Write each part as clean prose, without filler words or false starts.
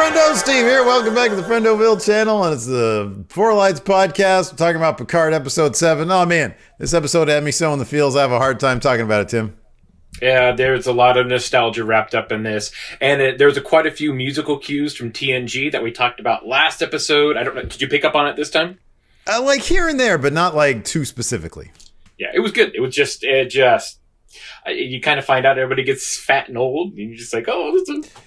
Friendo, Steve here. Welcome back to the Friendoville channel, and it's the Four Lights podcast. We're talking about Picard episode 7. Oh man, this episode had me so in the feels. I have a hard time talking about it, Tim. Yeah, there's a lot of nostalgia wrapped up in this, and there's quite a few musical cues from TNG that we talked about last episode. I don't know, did you pick up on it this time? Like here and there, but not like too specifically. Yeah, it was good. It was just you kind of find out everybody gets fat and old, and you're just like, oh,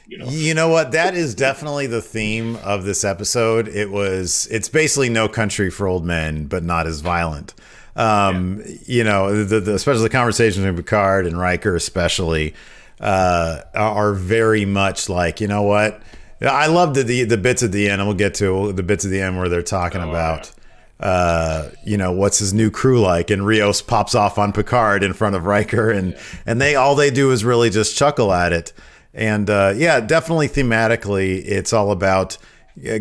You know what? That is definitely the theme of this episode. It's basically No Country for Old Men, but not as violent. You know, especially the conversations with Picard and Riker, especially, are very much like, you know what? I love the bits at the end, and we'll get to the bits at the end where they're talking about. You know, what's his new crew like, and Rios pops off on Picard in front of Riker, and all they do is really just chuckle at it. And yeah, definitely thematically it's all about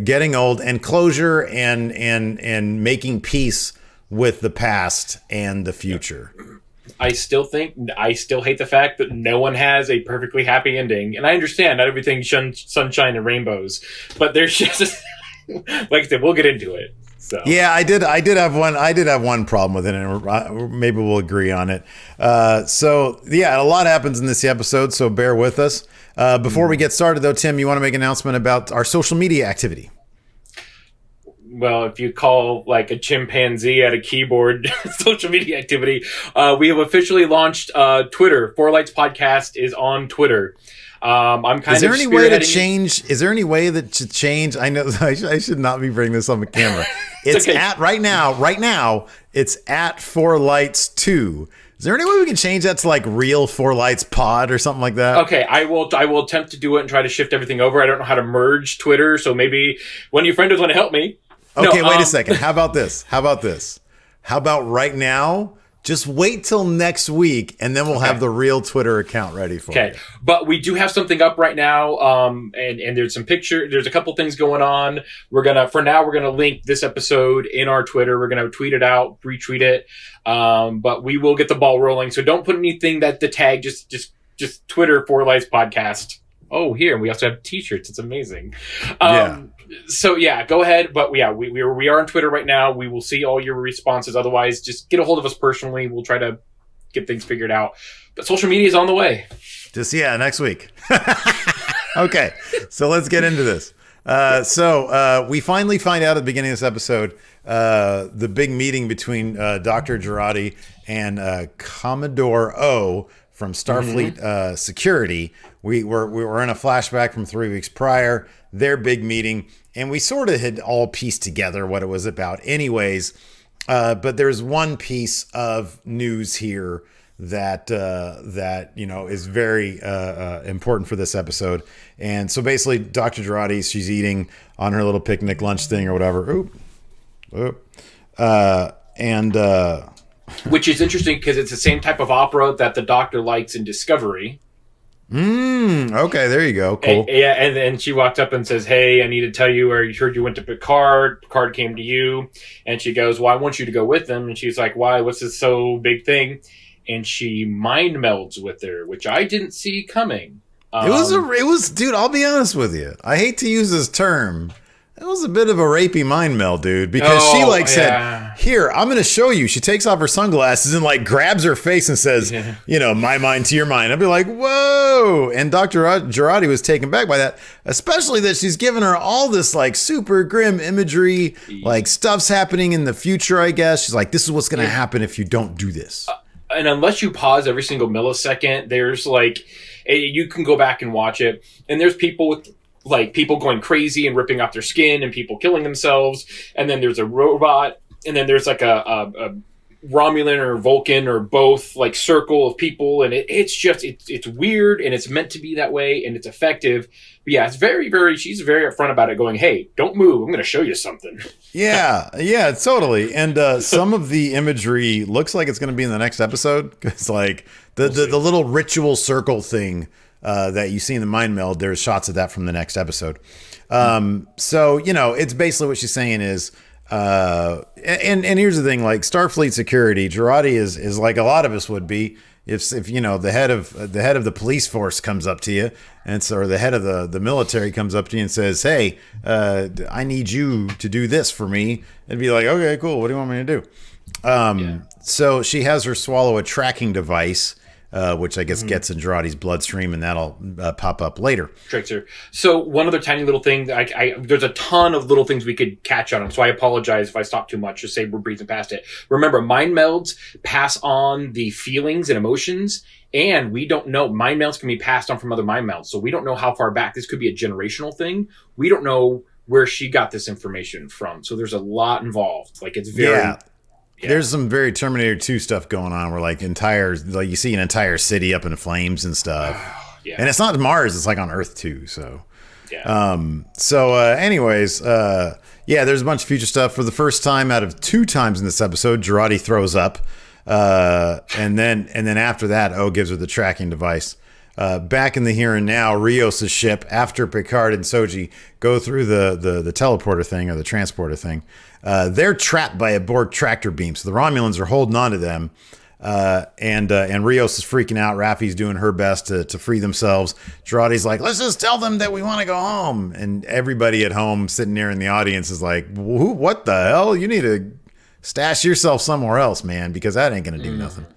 getting old and closure and making peace with the past and the future. I still hate the fact that no one has a perfectly happy ending, and I understand not everything's sunshine and rainbows, but there's just like I said, we'll get into it. So. Yeah, I did have one problem with it, and maybe we'll agree on it. So yeah, a lot happens in this episode, so bear with us. Before we get started, though, Tim, you want to make an announcement about our social media activity? Well, if you call like a chimpanzee at a keyboard social media activity, we have officially launched Twitter. Four Lights Podcast is on Twitter. I'm kind of. Is there any way to change? Is there any way to change? I know I should not be bringing this on the camera. It's okay. Right now. It's at Four Lights 2. Is there any way we can change that to like Real Four Lights Pod or something like that? Okay, I will attempt to do it and try to shift everything over. I don't know how to merge Twitter, so maybe one of your friends want to help me. Okay, wait a second. How about this? How about right now? Just wait till next week, and then we'll have the real Twitter account ready for you. Okay, but we do have something up right now, and there's some picture. There's a couple things going on. We're gonna link this episode in our Twitter. We're gonna tweet it out, retweet it, but we will get the ball rolling. So don't put anything that the tag just Twitter Four Lights Podcast. Oh, here, and we also have T-shirts. It's amazing. So yeah, go ahead. But yeah, we are on Twitter right now. We will see all your responses. Otherwise, just get a hold of us personally. We'll try to get things figured out. But social media is on the way. Next week. Okay, so let's get into this. So we finally find out at the beginning of this episode the big meeting between Dr. Jurati and Commodore O from Starfleet Security. We were in a flashback from 3 weeks prior, their big meeting, and we sort of had all pieced together what it was about anyways. But there's one piece of news here that you know is very important for this episode. And so basically Dr. Jurati, she's eating on her little picnic lunch thing or whatever. Which is interesting because it's the same type of opera that the Doctor likes in Discovery. Okay, there you go. Cool. And then she walked up and says, "Hey, I need to tell you, I heard you went to Picard. Picard came to you." And she goes, "Well, I want you to go with them." And she's like, "Why? What's this so big thing?" And she mind melds with her, which I didn't see coming. It was, dude, I'll be honest with you. I hate to use this term. It was a bit of a rapey mind meld, dude, because she said, "Here, I'm going to show you." She takes off her sunglasses and like grabs her face and says, "You know, my mind to your mind." I'd be like, "Whoa!" And Dr. Jurati was taken back by that, especially that she's given her all this like super grim imagery, like stuff's happening in the future. I guess she's like, "This is what's going to happen if you don't do this." And unless you pause every single millisecond, there's like, you can go back and watch it, and there's people with. Like people going crazy and ripping off their skin and people killing themselves. And then there's a robot. And then there's like a Romulan or Vulcan or both like circle of people. And it's weird and it's meant to be that way and it's effective. But yeah, it's she's very upfront about it going, "Hey, don't move. I'm going to show you something." Yeah, totally. And some of the imagery looks like it's going to be in the next episode. Cause like the little ritual circle thing that you see in the mind meld, there's shots of that from the next episode. So, you know, it's basically what she's saying is, and here's the thing, like Starfleet Security, Jurati is like a lot of us would be, if you know the head of the police force comes up to you, and so or the head of the military comes up to you and says, "Hey, I need you to do this for me," it'd be like, "Okay, cool. What do you want me to do?" So she has her swallow a tracking device, which I guess gets in Girardi's bloodstream, and that'll pop up later. Tricks her. So one other tiny little thing, there's a ton of little things we could catch on, so I apologize if I stop too much. Just say we're breezing past it. Remember, mind melds pass on the feelings and emotions, and we don't know. Mind melds can be passed on from other mind melds, so we don't know how far back. This could be a generational thing. We don't know where she got this information from, so there's a lot involved. Like, it's very... Yeah. There's some very Terminator 2 stuff going on where like you see an entire city up in flames and stuff. And it's not Mars, it's like on Earth too. So, anyways, there's a bunch of future stuff. For the first time out of 2 times in this episode, Girardi throws up. And then after that, O gives her the tracking device. Back in the here and now, Rios' ship, after Picard and Shoji go through the teleporter thing or the transporter thing, they're trapped by a Borg tractor beam. So the Romulans are holding on to them. And Rios is freaking out. Rafi's doing her best to free themselves. Girardi's like, let's just tell them that we want to go home. And everybody at home sitting there in the audience is like, what the hell? You need to stash yourself somewhere else, man, because that ain't going to do nothing.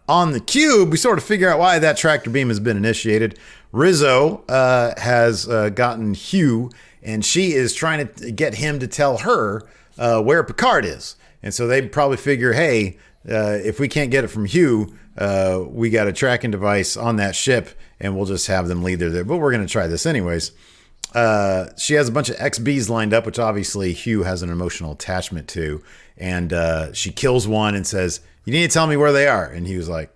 On the cube, we sort of figure out why that tractor beam has been initiated. Rizzo has gotten Hugh, and she is trying to get him to tell her where Picard is. And so they probably figure, hey, if we can't get it from Hugh, we got a tracking device on that ship, and we'll just have them lead there. But we're going to try this anyways. She has a bunch of XBs lined up, which obviously Hugh has an emotional attachment to. And she kills one and says, you need to tell me where they are. And he was like,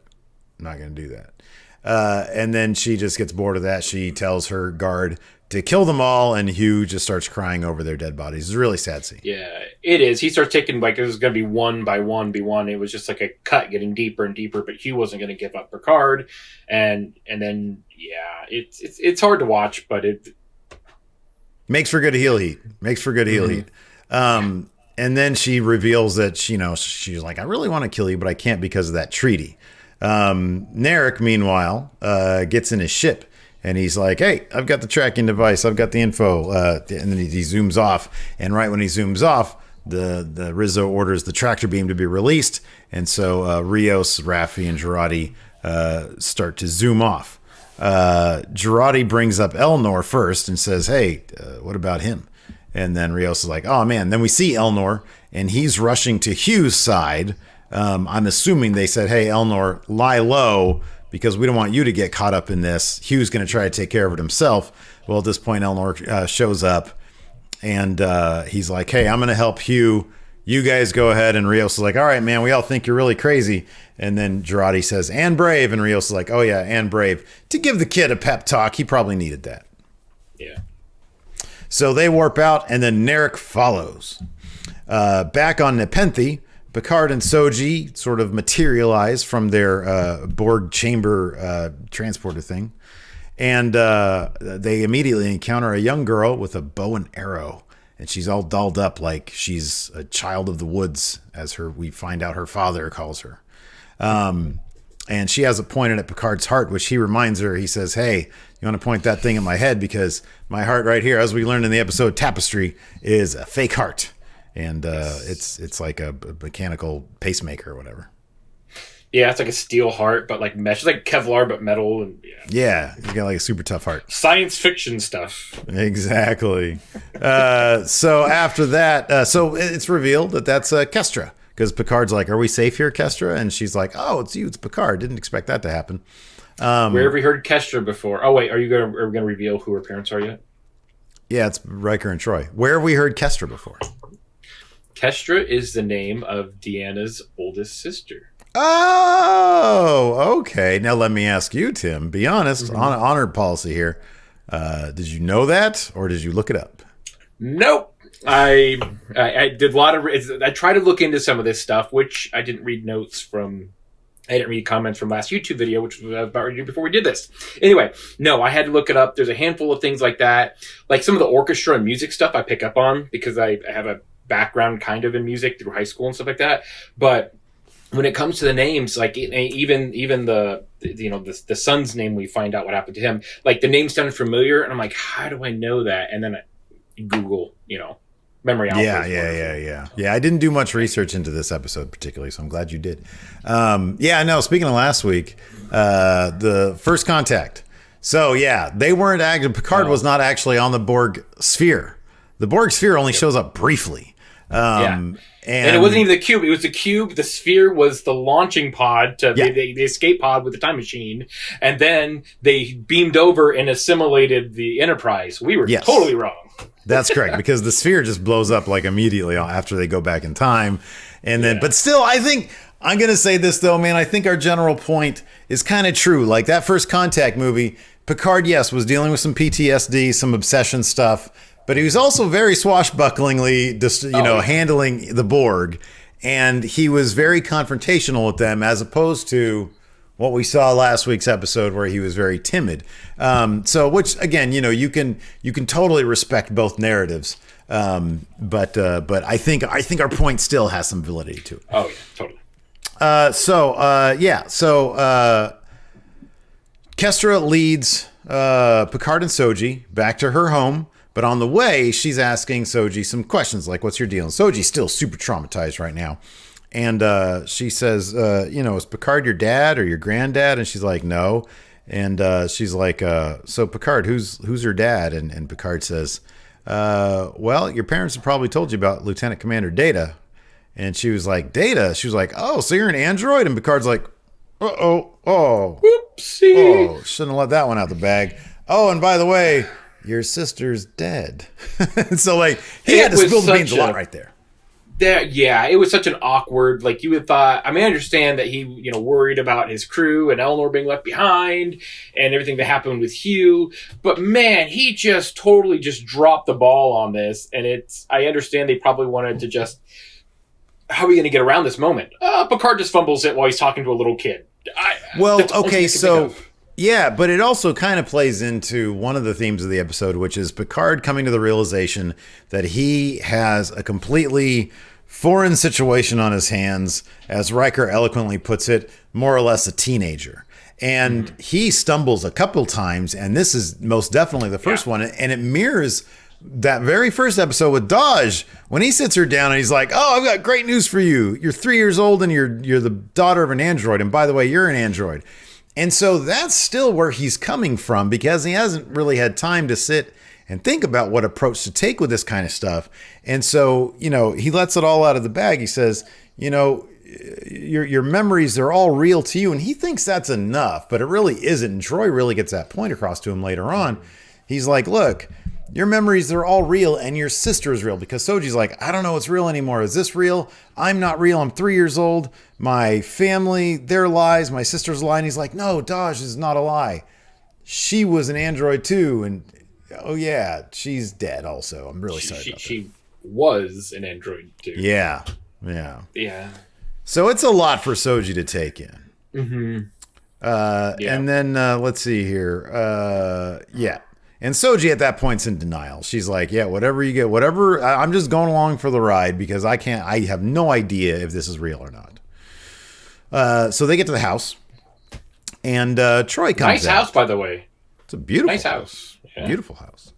I'm not going to do that. And then she just gets bored of that. She tells her guard to kill them all, and Hugh just starts crying over their dead bodies. It's a really sad scene. Yeah, it is. He starts taking, like, it was going to be one by one, It was just like a cut getting deeper and deeper, but Hugh wasn't going to give up Picard. And then, yeah, it's hard to watch, but it... Makes for good heel heat. And then she reveals that, she's like, I really want to kill you, but I can't because of that treaty. Narek, meanwhile, gets in his ship. And he's like, hey, I've got the tracking device. I've got the info. And then he zooms off. And right when he zooms off, the Rizzo orders the tractor beam to be released. And so Rios, Rafi, and Girardi start to zoom off. Girardi brings up Elnor first and says, hey, what about him? And then Rios is like, oh, man. Then we see Elnor, and he's rushing to Hugh's side. I'm assuming they said, hey, Elnor, lie low, because we don't want you to get caught up in this. Hugh's going to try to take care of it himself. Well, at this point, Elnor shows up, and he's like, hey, I'm going to help Hugh. You guys go ahead. And Rios is like, all right, man, we all think you're really crazy. And then Girardi says, and brave. And Rios is like, oh, yeah, and brave. To give the kid a pep talk, he probably needed that. Yeah. So they warp out, and then Narek follows. Back on Nepenthe, Picard and Shoji sort of materialize from their Borg chamber transporter thing. And they immediately encounter a young girl with a bow and arrow. And she's all dolled up like she's a child of the woods, as we find out her father calls her. And she has it pointed at Picard's heart, which he reminds her. He says, hey, you want to point that thing at my head? Because my heart right here, as we learned in the episode Tapestry, is a fake heart. And it's like a mechanical pacemaker or whatever. Yeah, it's like a steel heart, but like mesh. It's like Kevlar, but metal. And yeah, he's got like a super tough heart. Science fiction stuff. Exactly. So after that, so it's revealed that that's Kestra. Because Picard's like, are we safe here, Kestra? And she's like, oh, it's you, it's Picard. Didn't expect that to happen. Where have we heard Kestra before? Oh, wait, are we going to reveal who her parents are yet? Yeah, it's Riker and Troy. Where have we heard Kestra before? Kestra is the name of Deanna's oldest sister. Oh, okay. Now let me ask you, Tim. Be honest, on honor policy here. Did you know that, or did you look it up? Nope. I did a lot of. I tried to look into some of this stuff, which I didn't read notes from. I didn't read comments from last YouTube video, which was about ready before we did this. Anyway, no, I had to look it up. There's a handful of things like that, like some of the orchestra and music stuff I pick up on because I have a background kind of in music through high school and stuff like that. But when it comes to the names, like even the son's name, we find out what happened to him. Like the name sounded familiar, and I'm like, how do I know that? And then I Google, memory. Yeah. I didn't do much research into this episode particularly, so I'm glad you did. Speaking of last week, the First Contact. So yeah, they weren't actually. Picard was not actually on the Borg sphere. The Borg sphere only shows up briefly. And it wasn't even the cube. It was the cube. The sphere was the launching pod to the escape pod with the time machine. And then they beamed over and assimilated the Enterprise. We were totally wrong. That's correct, because the sphere just blows up like immediately after they go back in time. And then, but still, I think I'm going to say this though, man. I think our general point is kind of true. Like that First Contact movie, Picard, yes, was dealing with some PTSD, some obsession stuff. But he was also very swashbucklingly, handling the Borg, and he was very confrontational with them, as opposed to what we saw last week's episode, where he was very timid. Which again, you can totally respect both narratives, but I think our point still has some validity to it. Oh yeah, totally. Kestra leads Picard and Shoji back to her home. But on the way, she's asking Shoji some questions like, what's your deal? And Shoji's still super traumatized right now. And she says, is Picard your dad or your granddad? And she's like, no. And she's like, so Picard, who's your dad? And Picard says, well, your parents have probably told you about Lieutenant Commander Data. And she was like, Data? She was like, oh, so you're an android? And Picard's like, whoopsie. Oh, shouldn't have let that one out the bag. Oh, and by the way, your sister's dead. So like he had to spill the beans a lot right there. It was such an awkward, like you would thought. I mean, I understand that he, worried about his crew and Eleanor being left behind and everything that happened with Hugh. But man, he just totally just dropped the ball on this. And I understand they probably wanted to just, how are we going to get around this moment? Picard just fumbles it while he's talking to a little kid. Yeah, but it also kind of plays into one of the themes of the episode, which is Picard coming to the realization that he has a completely foreign situation on his hands, as Riker eloquently puts it, more or less a teenager. And he stumbles a couple times, and this is most definitely the first one, and it mirrors that very first episode with Daj, when he sits her down and he's like, oh, I've got great news for you. You're 3 years old and you're the daughter of an android, and by the way, you're an android. And so that's still where he's coming from, because he hasn't really had time to sit and think about what approach to take with this kind of stuff. And so, he lets it all out of the bag. He says, your memories, they're all real to you. And he thinks that's enough, but it really isn't. And Troy really gets that point across to him later on. He's like, look, your memories, they're all real, and your sister is real. Because Soji's like, I don't know what's real anymore. Is this real? I'm not real. I'm 3 years old. My family, their lies. My sister's lie. And he's like, no, Daj is not a lie. She was an android too. And oh yeah, she's dead also. I'm really sorry about that. She was an android too. Yeah. So it's a lot for Shoji to take in. Mm-hmm. And then let's see here. And Shoji at that point's in denial. She's like, yeah, whatever you get, whatever. I'm just going along for the ride because I have no idea if this is real or not. So they get to the house, and Troy comes out. Nice house, by the way. It's a beautiful nice house. Yeah. Beautiful house.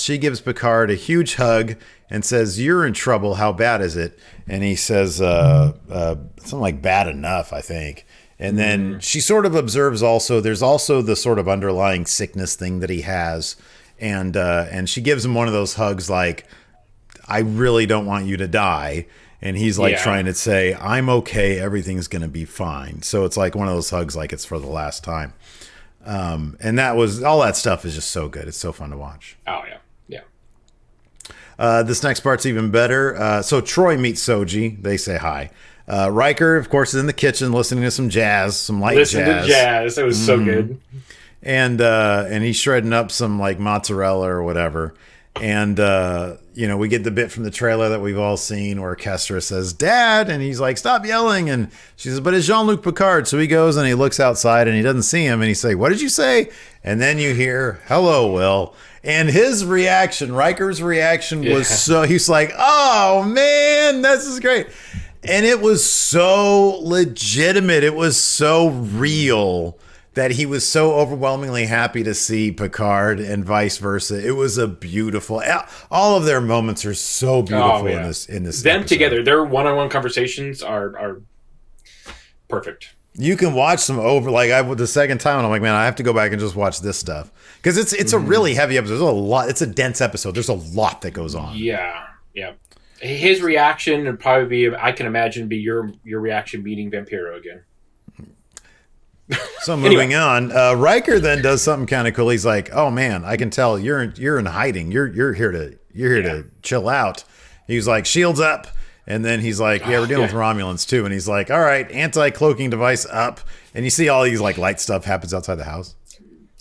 She gives Picard a huge hug and says, you're in trouble. How bad is it? And he says something like bad enough, I think. And then she sort of observes also, there's also the sort of underlying sickness thing that he has. And she gives him one of those hugs like, I really don't want you to die. And he's like trying to say, I'm okay. Everything's going to be fine. So it's like one of those hugs like it's for the last time. And that was, all that stuff is just so good. It's so fun to watch. Oh, yeah. Yeah. This next part's even better. So Troy meets Shoji. They say hi. Riker, of course, is in the kitchen listening to some jazz, some light jazz. Listen to jazz. It was so good. And he's shredding up some like mozzarella or whatever. And, we get the bit from the trailer that we've all seen where Kestra says, Dad, and he's like, stop yelling. And she says, but it's Jean-Luc Picard. So he goes and he looks outside and he doesn't see him. And he say, what did you say? And then you hear, hello, Will. And his reaction, Riker's reaction was he's like, oh man, this is great. And it was so legitimate. It was so real that he was so overwhelmingly happy to see Picard and vice versa. It was a beautiful. All of their moments are so beautiful in this. Them episode. together, their one-on-one conversations are perfect. You can watch them over. Like the second time, and I'm like, man, I have to go back and just watch this stuff because it's a really heavy episode. There's a lot. It's a dense episode. There's a lot that goes on. Yeah. His reaction would probably be, I can imagine, be your reaction meeting Vampiro again. So moving on, Riker then does something kind of cool. He's like, "Oh man, I can tell you're in hiding. You're here to chill out." He's like, "Shields up," and then he's like, "Yeah, we're dealing with Romulans too." And he's like, "All right, anti-cloaking device up." And you see all these like light stuff happens outside the house.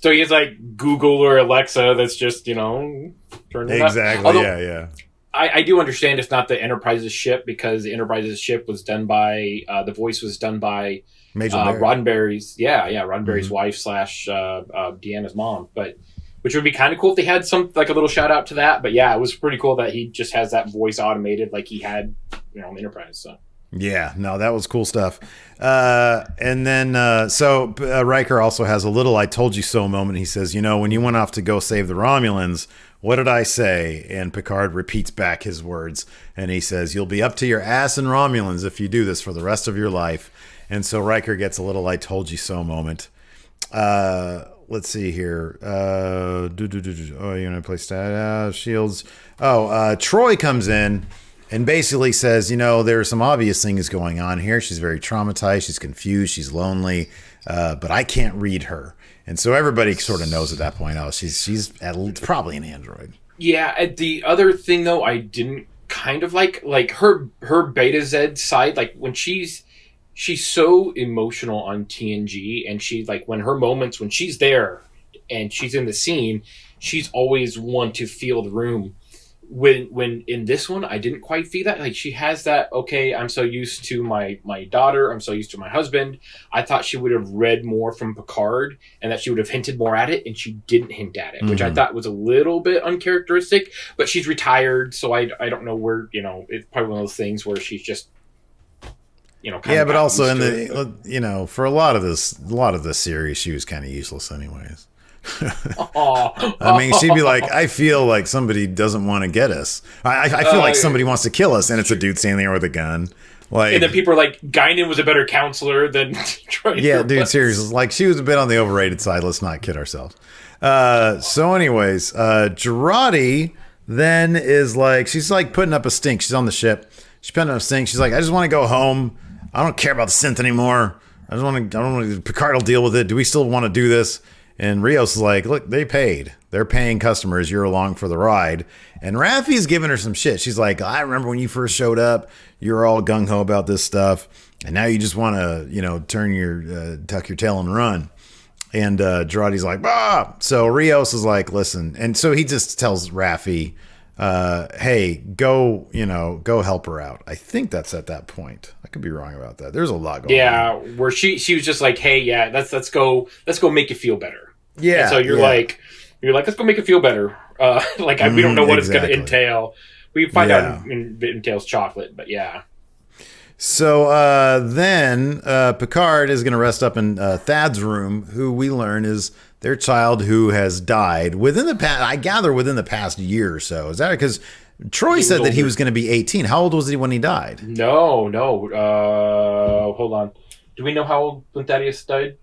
So he's like Google or Alexa. That's just turning exactly. Although, yeah. I do understand it's not the Enterprise's ship because the Enterprise's ship was done by the voice was done by Major Roddenberry's Roddenberry's wife / Deanna's mom, but which would be kind of cool if they had some like a little shout out to that. But yeah, it was pretty cool that he just has that voice automated like he had Enterprise. So yeah, no, that was cool stuff. And then Riker also has a little "I told you so" moment. He says, when you went off to go save the Romulans, what did I say? And Picard repeats back his words, and he says, "You'll be up to your ass in Romulans if you do this for the rest of your life." And so Riker gets a little "I told you so" moment. Let's see here. Oh, you're gonna play Shields. Troy comes in and basically says, there are some obvious things going on here. She's very traumatized. She's confused. She's lonely. But I can't read her. And so everybody sort of knows at that point, she's probably an android. Yeah. The other thing, though, I didn't kind of like her Beta Z side, like when she's so emotional on TNG, and she like when she's there and she's in the scene, she's always one to feel the room. When in this one, I didn't quite feel that. Like she has that, okay, I'm so used to my daughter, I'm so used to my husband. I thought she would have read more from Picard and that she would have hinted more at it, and she didn't hint at it, which I thought was a little bit uncharacteristic. But she's retired, so I don't know where, it's probably one of those things where she's just but also in the for a lot of this series, she was kind of useless anyways. I mean, she'd be like, I feel like somebody doesn't want to get us. I feel like somebody wants to kill us, and it's a dude standing there with a gun. Like, and then people are like, Guinan was a better counselor than Troy. Yeah, dude, seriously. Like, she was a bit on the overrated side. Let's not kid ourselves. So anyways, Girardi then is like, she's like putting up a stink. She's on the ship. She's putting up a stink. She's like, I just want to go home. I don't care about the synth anymore. I don't want to, Picard will deal with it. Do we still want to do this? And Rios is like, look, they paid. They're paying customers. You're along for the ride. And Rafi's giving her some shit. She's like, I remember when you first showed up, you were all gung-ho about this stuff. And now you just want to, tuck your tail and run. And Girardi's like, bah! So Rios is like, listen. And so he just tells Rafi, hey, go help her out. I think that's at that point. I could be wrong about that. There's a lot going on. Yeah, where she was just like, hey, yeah, let's go make you feel better. Yeah. And so you're like, let's go make it feel better. We don't know what it's going to entail. We find out it entails chocolate, but yeah. So then Picard is going to rest up in Thad's room, who we learn is their child who has died within the past year or so. Is that because Troy said that he was going to be 18? How old was he when he died? No. Hold on. Do we know how old when Thaddeus died?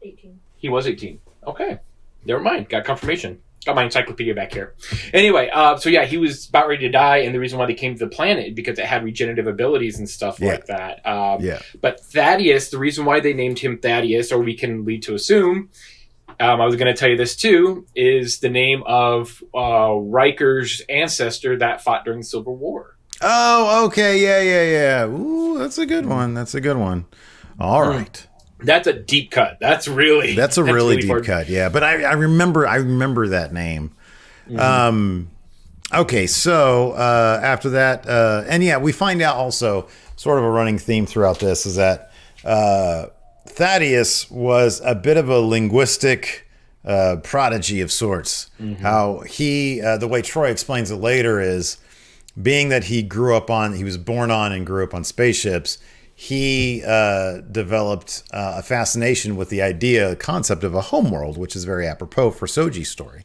18. He was 18. Okay. Never mind. Got confirmation. Got my encyclopedia back here. Anyway, so yeah, he was about ready to die, and the reason why they came to the planet because it had regenerative abilities and stuff like that. But Thaddeus, the reason why they named him Thaddeus, or we can lead to assume, I was going to tell you this too, is the name of Riker's ancestor that fought during the Civil War. Oh, okay, yeah. Ooh, that's a good one. All right. That's a deep cut. That's a really deep cut. Yeah, but I remember that name. Mm-hmm. Okay, so after that, and yeah, we find out also sort of a running theme throughout this is that Thaddeus was a bit of a linguistic prodigy of sorts. Mm-hmm. How he, the way Troy explains it later is being that he was born on and grew up on spaceships, he developed a fascination with the concept of a homeworld, which is very apropos for Soji's story.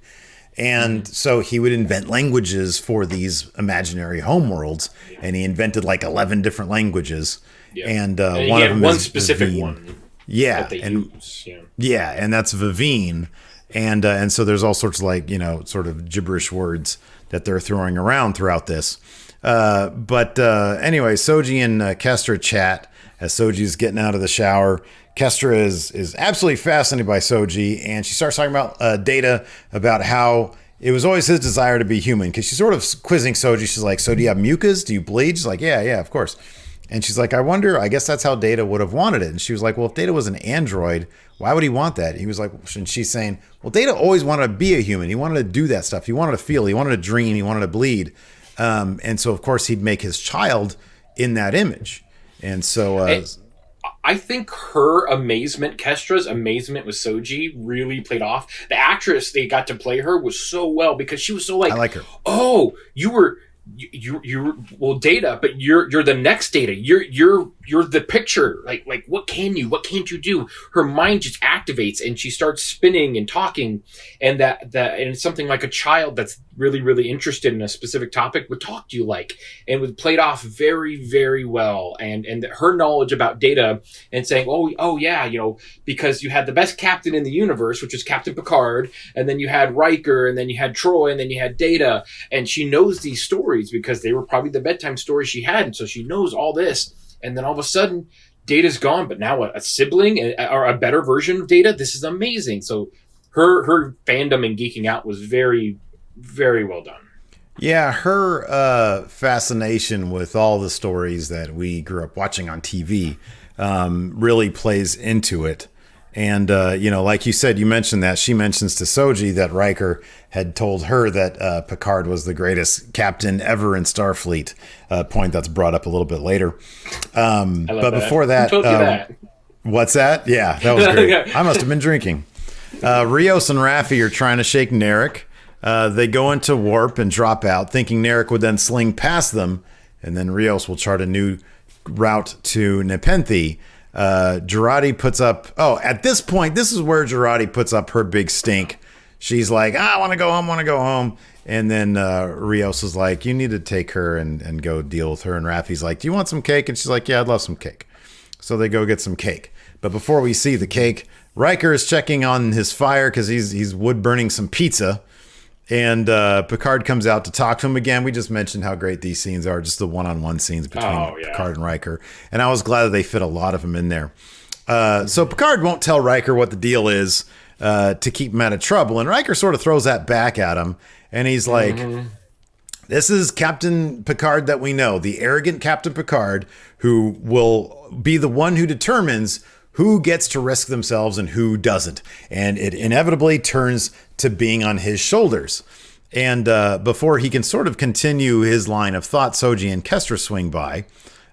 And so he would invent languages for these imaginary homeworlds, and he invented like 11 different languages. Yeah. And one of them one is specific Vivine. One. Yeah, that they use. And that's Vivine. And so there's all sorts of like, sort of gibberish words that they're throwing around throughout this. But anyway, Soji and Kestra chat as Soji's getting out of the shower. Kestra is absolutely fascinated by Soji, and she starts talking about Data, about how it was always his desire to be human, because she's sort of quizzing Soji. She's like, so do you have mucus? Do you bleed? She's like, yeah, of course. And she's like, I guess that's how Data would have wanted it. And she was like, well, if Data was an android, why would he want that? He was like, and she's saying, well, Data always wanted to be a human. He wanted to do that stuff. He wanted to feel. He wanted to dream. He wanted to bleed. And so, of course, he'd make his child in that image. And so... I think her amazement, Kestra's amazement with Soji, really played off. The actress they got to play her was so well, because she was so like, I like her. Oh, you well, Data, but you're the next Data. You're the picture. Like what can't you do? Her mind just activates and she starts spinning and talking, and and something like a child that's really, really interested in a specific topic would talk to you and would play it off very, very well. And her knowledge about Data and saying, oh yeah, because you had the best captain in the universe, which is Captain Picard, and then you had Riker, and then you had Troy, and then you had Data, and she knows these stories because they were probably the bedtime stories she had, and so she knows all this. And then all of a sudden, Data's gone, but now a sibling or a better version of Data. This is amazing. So her fandom and geeking out was very, very well done. Yeah, her fascination with all the stories that we grew up watching on TV really plays into it. And, like you said, you mentioned that she mentions to Soji that Riker had told her that Picard was the greatest captain ever in Starfleet, a point that's brought up a little bit later. But before that, who told you that? What's that? Yeah, that was great. I must have been drinking. Rios and Rafi are trying to shake Narek. They go into warp and drop out, thinking Narek would then sling past them, and then Rios will chart a new route to Nepenthe. Jurati puts up... Oh, at this point, this is where Jurati puts up her big stink. She's like, I want to go home. And then Rios is like, you need to take her and go deal with her. And Rafi's like, do you want some cake? And she's like, yeah, I'd love some cake. So they go get some cake. But before we see the cake, Riker is checking on his fire because he's wood burning some pizza. And Picard comes out to talk to him again. We just mentioned how great these scenes are, just the one-on-one scenes between Picard and Riker. And I was glad that they fit a lot of them in there. So Picard won't tell Riker what the deal is to keep him out of trouble. And Riker sort of throws that back at him. And he's like, this is Captain Picard that we know, the arrogant Captain Picard, who will be the one who determines who gets to risk themselves and who doesn't. And it inevitably turns to being on his shoulders. And before he can sort of continue his line of thought, Soji and Kestra swing by.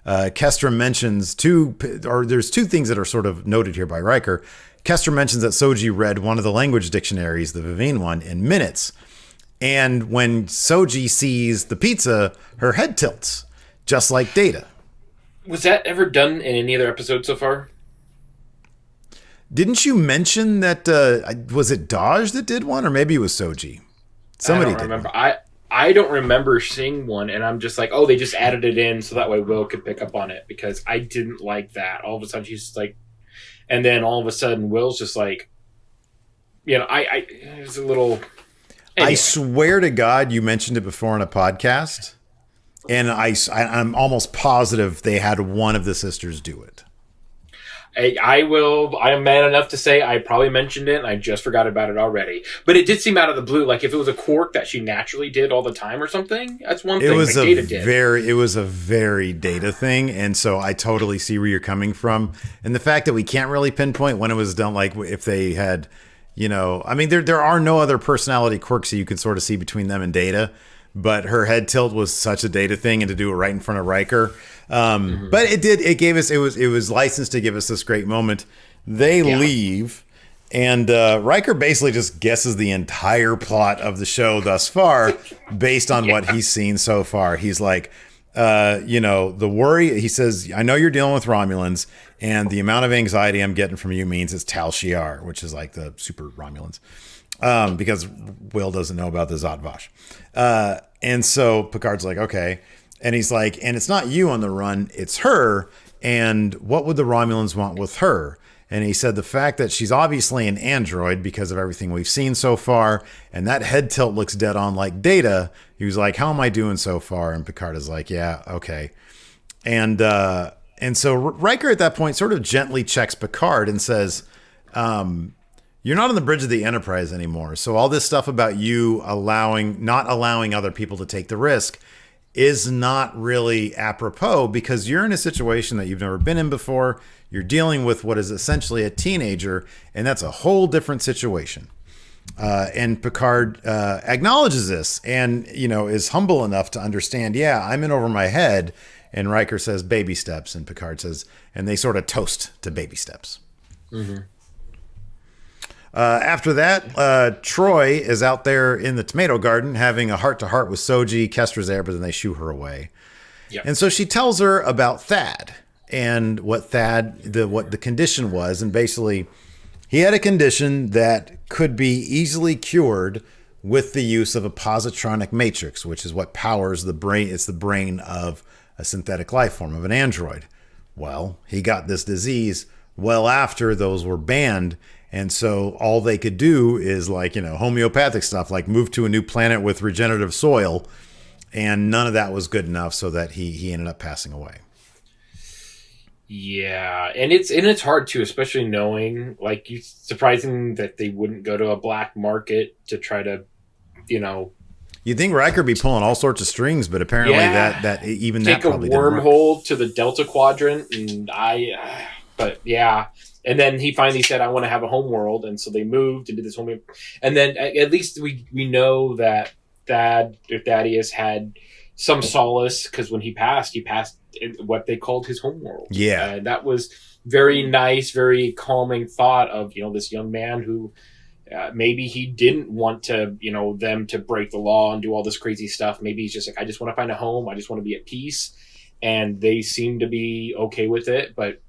Kestra mentions there's two things that are sort of noted here by Riker. Kestra mentions that Soji read one of the language dictionaries, the Vivine one, in minutes. And when Soji sees the pizza, her head tilts, just like Data. Was that ever done in any other episode so far? Didn't you mention that, was it Daj that did one? Or maybe it was Soji. Somebody I don't remember. One. I don't remember seeing one, and I'm just like, they just added it in so that way Will could pick up on it, because I didn't like that. All of a sudden she's just like, and then all of a sudden Will's just like, it's a little... Anyway. I swear to God, you mentioned it before on a podcast, and I'm almost positive they had one of the sisters do it. I am man enough to say I probably mentioned it and I just forgot about it already. But it did seem out of the blue. Like if it was a quirk that she naturally did all the time or something, that's one thing. It was it was a very Data thing. And so I totally see where you're coming from. And the fact that we can't really pinpoint when it was done, like if they had, there are no other personality quirks that you can sort of see between them and Data. But her head tilt was such a Data thing, and to do it right in front of Riker. But it was licensed to give us this great moment. They leave, And Riker basically just guesses the entire plot of the show thus far based on what he's seen so far. He's like, the worry, he says, I know you're dealing with Romulans, and the amount of anxiety I'm getting from you means it's Tal Shiar, which is like the super Romulans, because Will doesn't know about the Zhat Vash. And so Picard's like, okay. And he's like, and it's not you on the run, it's her. And what would the Romulans want with her? And he said the fact that she's obviously an android because of everything we've seen so far, and that head tilt looks dead on like Data. He was like, how am I doing so far? And Picard is like, yeah, okay. And so Riker at that point sort of gently checks Picard and says, you're not on the bridge of the Enterprise anymore. So all this stuff about you not allowing other people to take the risk is not really apropos, because you're in a situation that you've never been in before. You're dealing with what is essentially a teenager, and that's a whole different situation. And Picard acknowledges this and, is humble enough to understand, yeah, I'm in over my head. And Riker says baby steps, and Picard says, and they sort of toast to baby steps. Mm-hmm. After that, Troy is out there in the tomato garden having a heart-to-heart with Shoji. Kestra's there, but then they shoo her away. Yep. And so she tells her about Thad and what the condition was. And basically, he had a condition that could be easily cured with the use of a positronic matrix, which is what powers the brain. It's the brain of a synthetic life form, of an android. Well, he got this disease well after those were banned. And so all they could do is homeopathic stuff, like move to a new planet with regenerative soil. And none of that was good enough, so that he ended up passing away. Yeah. And it's hard too, especially knowing, it's surprising that they wouldn't go to a black market to try to, You'd think Riker be pulling all sorts of strings, but apparently that even take that probably a wormhole to the Delta Quadrant. And but yeah. And then he finally said, I want to have a home world. And so they moved and did this home. And then at least we know that Thaddeus had some solace, because when he passed in what they called his home world. Yeah. That was very nice, very calming thought of, this young man who maybe he didn't want to, them to break the law and do all this crazy stuff. Maybe he's just like, I just want to find a home. I just want to be at peace. And they seem to be okay with it. But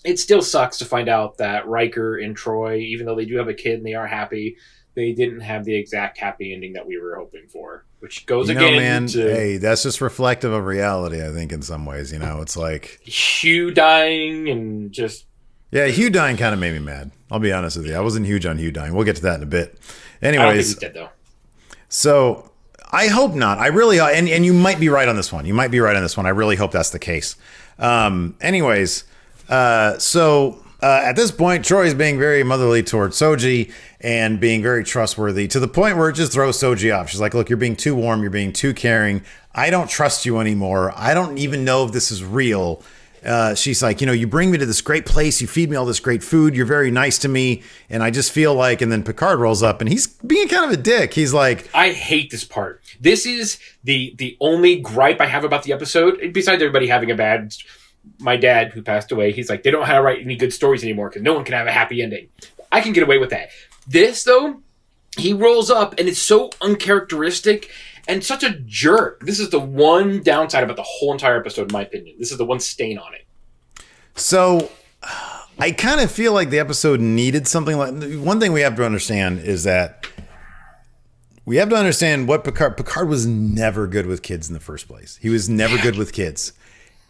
it still sucks to find out that Riker and Troy, even though they do have a kid and they are happy, they didn't have the exact happy ending that we were hoping for, which goes hey, that's just reflective of reality, I think, in some ways. It's like Hugh dying and just... Yeah, Hugh dying kind of made me mad. I'll be honest with you. I wasn't huge on Hugh dying. We'll get to that in a bit. Anyways, I don't think he's dead, though. So I hope not. I really... And you might be right on this one. I really hope that's the case. So at this point, Troy is being very motherly towards Shoji and being very trustworthy, to the point where it just throws Shoji off. She's like, look, you're being too warm. You're being too caring. I don't trust you anymore. I don't even know if this is real. She's like, you bring me to this great place. You feed me all this great food. You're very nice to me. And I just feel like, and then Picard rolls up and he's being kind of a dick. He's like, I hate this part. This is the only gripe I have about the episode, besides everybody having a bad... My dad, who passed away, he's like, they don't know how to write any good stories anymore because no one can have a happy ending. I can get away with that. This, though, he rolls up and it's so uncharacteristic and such a jerk. This is the one downside about the whole entire episode, in my opinion. This is the one stain on it. So I kind of feel like the episode needed something like... One thing we have to understand is that we have to understand what Picard was never good with kids in the first place. He was never good with kids.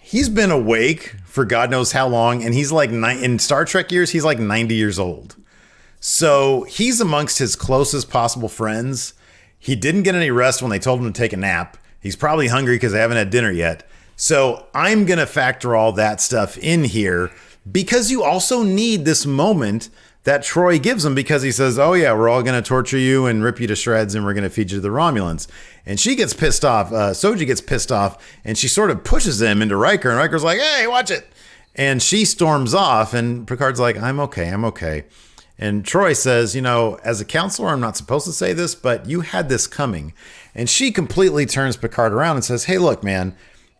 He's been awake for God knows how long, and he's like in Star Trek years, he's like 90 years old. So he's amongst his closest possible friends. He didn't get any rest when they told him to take a nap. He's probably hungry because they haven't had dinner yet. So I'm going to factor all that stuff in here, because you also need this moment that Troy gives him, because he says, oh yeah, we're all going to torture you and rip you to shreds and we're going to feed you to the Romulans. And she gets pissed off. Shoji gets pissed off and she sort of pushes him into Riker, and Riker's like, hey, watch it. And she storms off and Picard's like, I'm okay. And Troy says, as a counselor, I'm not supposed to say this, but you had this coming. And she completely turns Picard around and says, hey, look, man,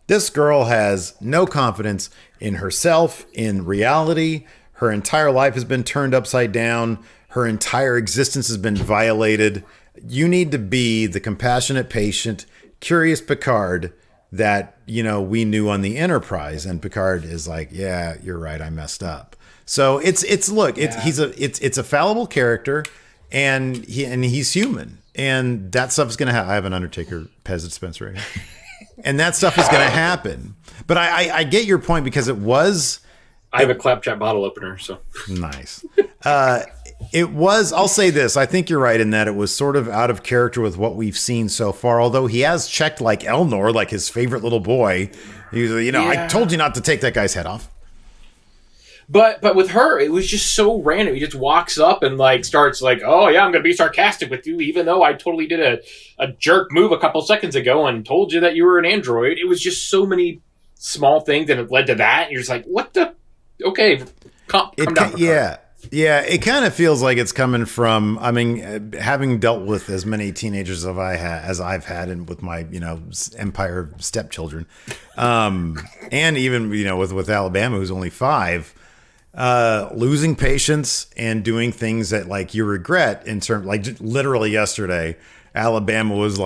this girl has no confidence in herself, in reality. Her entire life has been turned upside down. Her entire existence has been violated. You need to be the compassionate, patient, curious Picard that, we knew on the Enterprise. And Picard is like, yeah, you're right. I messed up. So it's a fallible character, and he's human, and that stuff is going to happen. I have an Undertaker Pez dispenser right here. And that stuff is going to happen. But I get your point, because it was. I have a Claptrap bottle opener, so nice. It was. I'll say this. I think you're right in that it was sort of out of character with what we've seen so far. Although he has checked like Elnor, like his favorite little boy. He's, I told you not to take that guy's head off. But with her, it was just so random. He just walks up and starts oh yeah, I'm going to be sarcastic with you, even though I totally did a jerk move a couple seconds ago and told you that you were an android. It was just so many small things, and it led to that. And you're just like, what the? Okay, calm down. Yeah. It kind of feels like it's coming from. I mean, having dealt with as many teenagers as I've had, and with my Empire stepchildren, and even with Alabama, who's only 5. Losing patience and doing things that you regret in terms, literally yesterday, Alabama was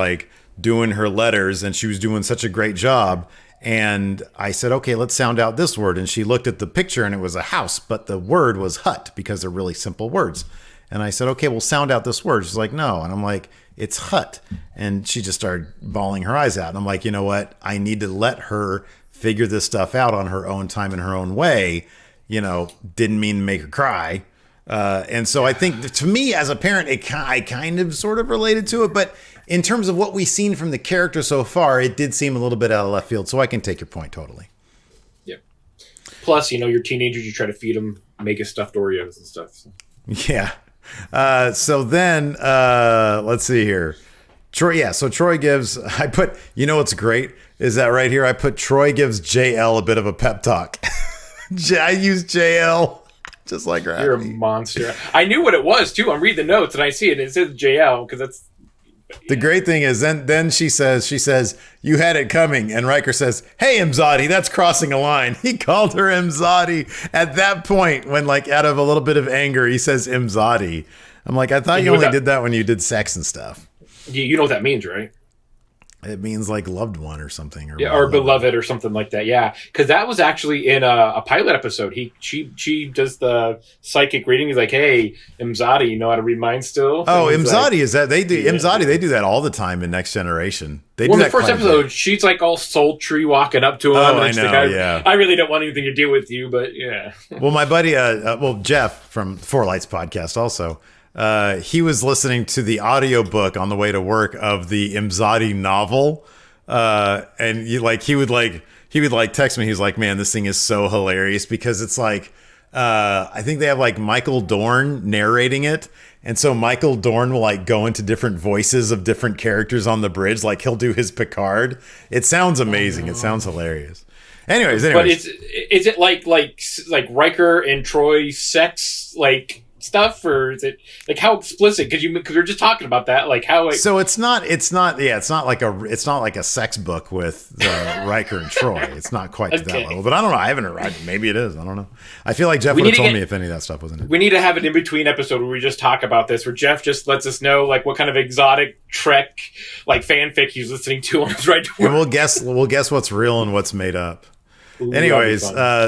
doing her letters, and she was doing such a great job. And I said, okay, let's sound out this word. And she looked at the picture, and it was a house, but the word was hut, because they're really simple words. And I said, okay, we'll sound out this word. She's like, no. And I'm like, it's hut. And she just started bawling her eyes out. And I'm like, you know what? I need to let her figure this stuff out on her own time, in her own way. Didn't mean to make her cry. And so I think, to me as a parent, I kind of sort of related to it. But in terms of what we've seen from the character so far, it did seem a little bit out of left field. So I can take your point totally. Yeah. Plus, your teenagers, you try to feed them mega stuffed Oreos and stuff. So. Yeah. So then, let's see here. Troy, yeah. So Troy gives, what's great is that right here, I put Troy gives Jael a bit of a pep talk. I used Jael just like Rafi. You're a monster. I knew what it was too. I'm reading the notes and I see it. It says Jael, because that's the great thing is then she says you had it coming, and Riker says, "Hey Imzadi, that's crossing a line." He called her Imzadi at that point when out of a little bit of anger he says Imzadi. I'm like, I thought you only did that when you did sex and stuff. You know what that means, right? It means loved one or something, or beloved or something like that. Yeah, because that was actually in a pilot episode. She does the psychic reading. He's like, "Hey, Imzadi, you know how to read minds still?" Oh, Imzadi is that they do? Yeah. Imzadi, they do that all the time in Next Generation. They do in that the first episode, she's all sultry, walking up to him. Oh, I know. Yeah, I really don't want anything to do with you, but yeah. Well, my buddy, Jeff from Four Lights podcast, also. He was listening to the audiobook on the way to work of the Imzadi novel. And he would text me. He was like, man, this thing is so hilarious, because it's I think they have Michael Dorn narrating it. And so Michael Dorn will go into different voices of different characters on the bridge. He'll do his Picard. It sounds amazing. It sounds hilarious. Anyways. But is it like Riker and Troy sex, stuff, or is it how explicit? Because we're just talking about that, how. So it's not like a sex book with Riker and Troy. It's not quite to that level. But I don't know. I haven't read. Maybe it is. I don't know. I feel like Jeff would have told me if any of that stuff was in it. We need to have an in between episode where we just talk about this, where Jeff just lets us know what kind of exotic Trek fanfic he's listening to on his right to work. And we'll guess what's real and what's made up. Ooh, anyways,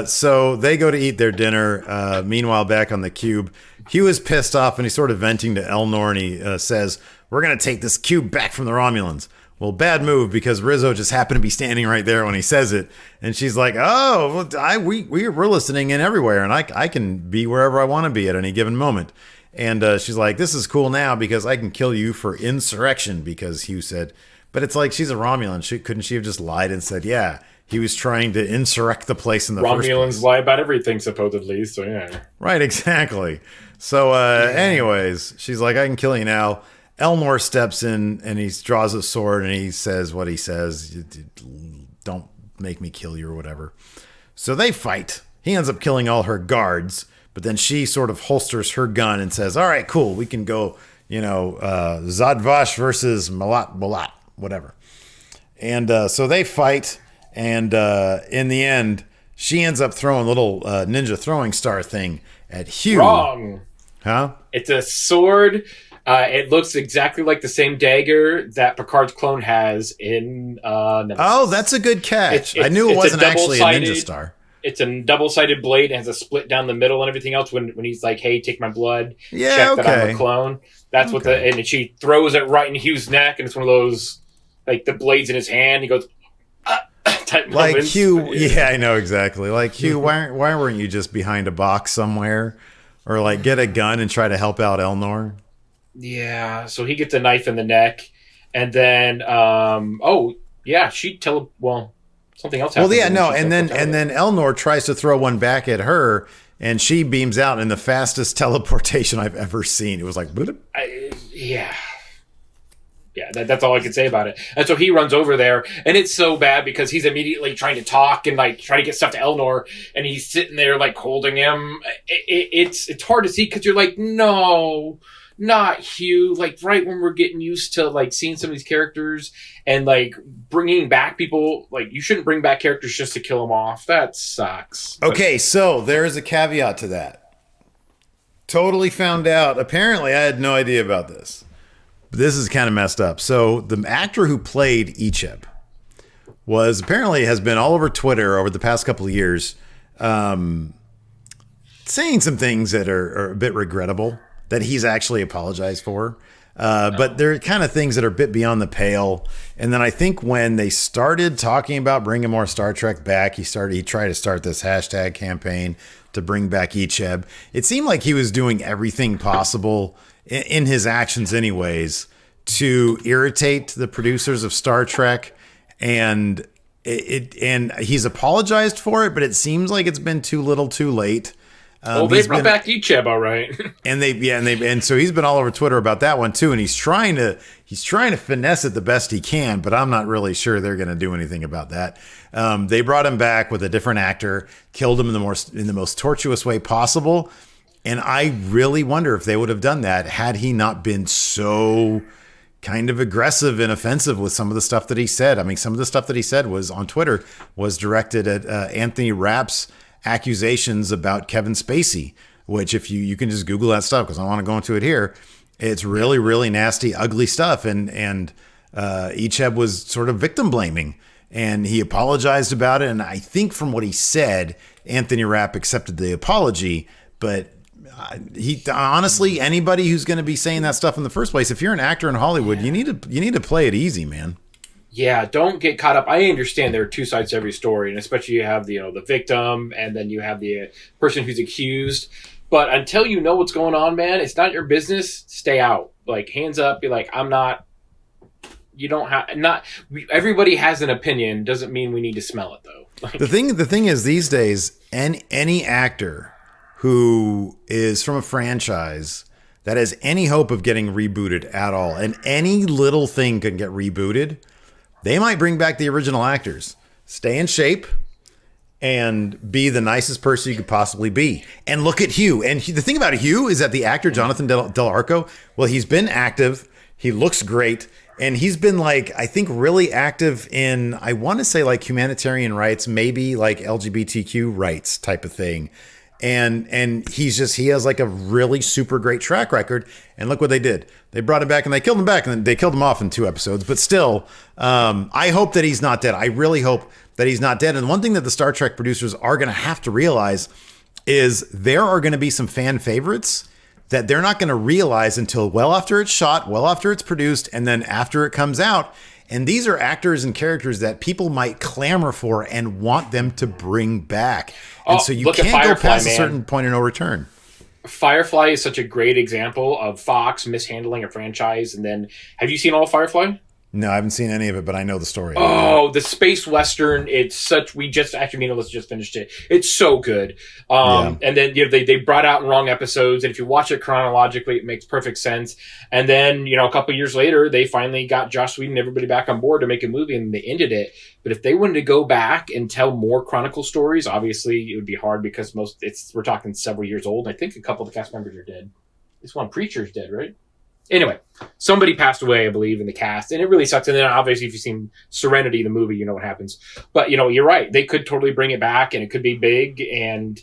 so they go to eat their dinner. Meanwhile, back on the cube, Hugh is pissed off, and he's sort of venting to Elnor, and he says, "We're going to take this cube back from the Romulans." Well, bad move, because Rizzo just happened to be standing right there when he says it. And she's like, "Oh, we're listening in everywhere, and I can be wherever I want to be at any given moment." And she's like, "This is cool now, because I can kill you for insurrection," because Hugh said, but it's she's a Romulan. Couldn't she have just lied and said, yeah, he was trying to insurrect the place in the first place? Romulans lie about everything, supposedly, so yeah. Right, exactly. So anyways, she's like, "I can kill you now." Elnor steps in, and he draws a sword, and he says what he says. "Don't make me kill you," or whatever. So they fight. He ends up killing all her guards, but then she sort of holsters her gun and says, "All right, cool. We can go, Zadvash versus Malat Bolat, whatever." And so they fight, and in the end, she ends up throwing a little ninja throwing star thing at Hugh. Wrong. Huh? It's a sword. It looks exactly like the same dagger that Picard's clone has in Nemesis. Oh, that's a good catch. I knew it wasn't actually a ninja star. It's a double-sided blade and has a split down the middle and everything else. When he's like, "Hey, take my blood, check that I'm a clone." That's what and she throws it right in Hugh's neck, and it's one of those like the blade's in his hand. He goes, type like moments. Hugh. Yeah, I know exactly. Like Hugh, why weren't you just behind a box somewhere, or like get a gun and try to help out Elnor? Yeah. So he gets a knife in the neck, and then something else happens. Well, yeah, no, and then Elnor tries to throw one back at her, and she beams out in the fastest teleportation I've ever seen. It was like, that's all I can say about it. And so he runs over there, and it's so bad because he's immediately trying to talk and like try to get stuff to Elnor, and he's sitting there like holding him. It's hard to see because you're like, no, not Hugh. Like right when we're getting used to like seeing some of these characters and like bringing back people, like you shouldn't bring back characters just to kill them off. That sucks. Okay, so there is a caveat to that. Totally found out. Apparently, I had no idea about this. But this is kind of messed up. So the actor who played Icheb has been all over Twitter over the past couple of years, saying some things that are a bit regrettable that he's actually apologized for. But they're kind of things that are a bit beyond the pale. And then I think when they started talking about bringing more Star Trek back, he tried to start this hashtag campaign to bring back Icheb. It seemed like he was doing everything possible in his actions anyways to irritate the producers of Star Trek. And he's apologized for it, but it seems like it's been too little too late. They brought back Icheb, all right. and so he's been all over Twitter about that one too, and he's trying to finesse it the best he can, but I'm not really sure they're going to do anything about that. They brought him back with a different actor, killed him in the most tortuous way possible, and I really wonder if they would have done that had he not been so kind of aggressive and offensive with some of the stuff that he said. I mean, some of the stuff that he said was on Twitter was directed at Anthony Rapp's accusations about Kevin Spacey, which if you can just Google that stuff because I don't want to go into it here. It's really, really nasty, ugly stuff. And Icheb was sort of victim blaming and he apologized about it. And I think from what he said, Anthony Rapp accepted the apology, but he honestly, anybody who's going to be saying that stuff in the first place, if you're an actor in Hollywood, you need to play it easy, man. Yeah, don't get caught up. I understand there are two sides to every story, and especially you have the victim, and then you have the person who's accused. But until you know what's going on, man, it's not your business. Stay out. Like hands up. Be like, I'm not. You don't have not. Everybody has an opinion. Doesn't mean we need to smell it though. Like, the thing is, these days, any actor who is from a franchise that has any hope of getting rebooted at all, and any little thing can get rebooted. They might bring back the original actors, stay in shape, and be the nicest person you could possibly be. And look at Hugh. And the thing about Hugh is that the actor, Jonathan Del Arco, well, he's been active. He looks great. And he's been I think really active in, I want to say humanitarian rights, maybe LGBTQ rights type of thing. And he has a really super great track record. And look what they did. They brought him back and they killed him back and then they killed him off in 2 episodes. But still, I hope that he's not dead. I really hope that he's not dead. And one thing that the Star Trek producers are going to have to realize is there are going to be some fan favorites that they're not going to realize until well after it's shot, well after it's produced, and then after it comes out. And these are actors and characters that people might clamor for and want them to bring back. And so you can't go past a certain point of no return. Firefly is such a great example of Fox mishandling a franchise. And then, have you seen all of Firefly? No, I haven't seen any of it, but I know the story. Oh, the space western! It's such. We just actually, let's just finished it. It's so good. And then they brought out in wrong episodes, and if you watch it chronologically, it makes perfect sense. And then a couple years later, they finally got Joss Whedon and everybody back on board to make a movie, and they ended it. But if they wanted to go back and tell more Chronicle stories, obviously it would be hard because we're talking several years old. I think a couple of the cast members are dead. This one, Preacher's dead, right? Anyway, somebody passed away, I believe, in the cast, and it really sucks. And then obviously, if you've seen Serenity, the movie, you know what happens. But you're right; they could totally bring it back, and it could be big, and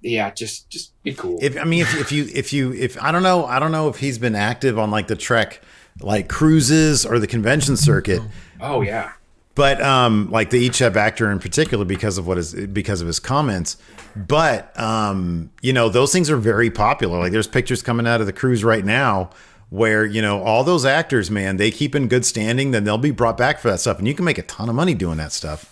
yeah, just be cool. If I don't know if he's been active on like the Trek, like cruises or the convention circuit. Oh yeah. But like the Icheb actor in particular, because of his comments. But those things are very popular. Like there's pictures coming out of the cruise right now where all those actors, man, they keep in good standing. Then they'll be brought back for that stuff, and you can make a ton of money doing that stuff.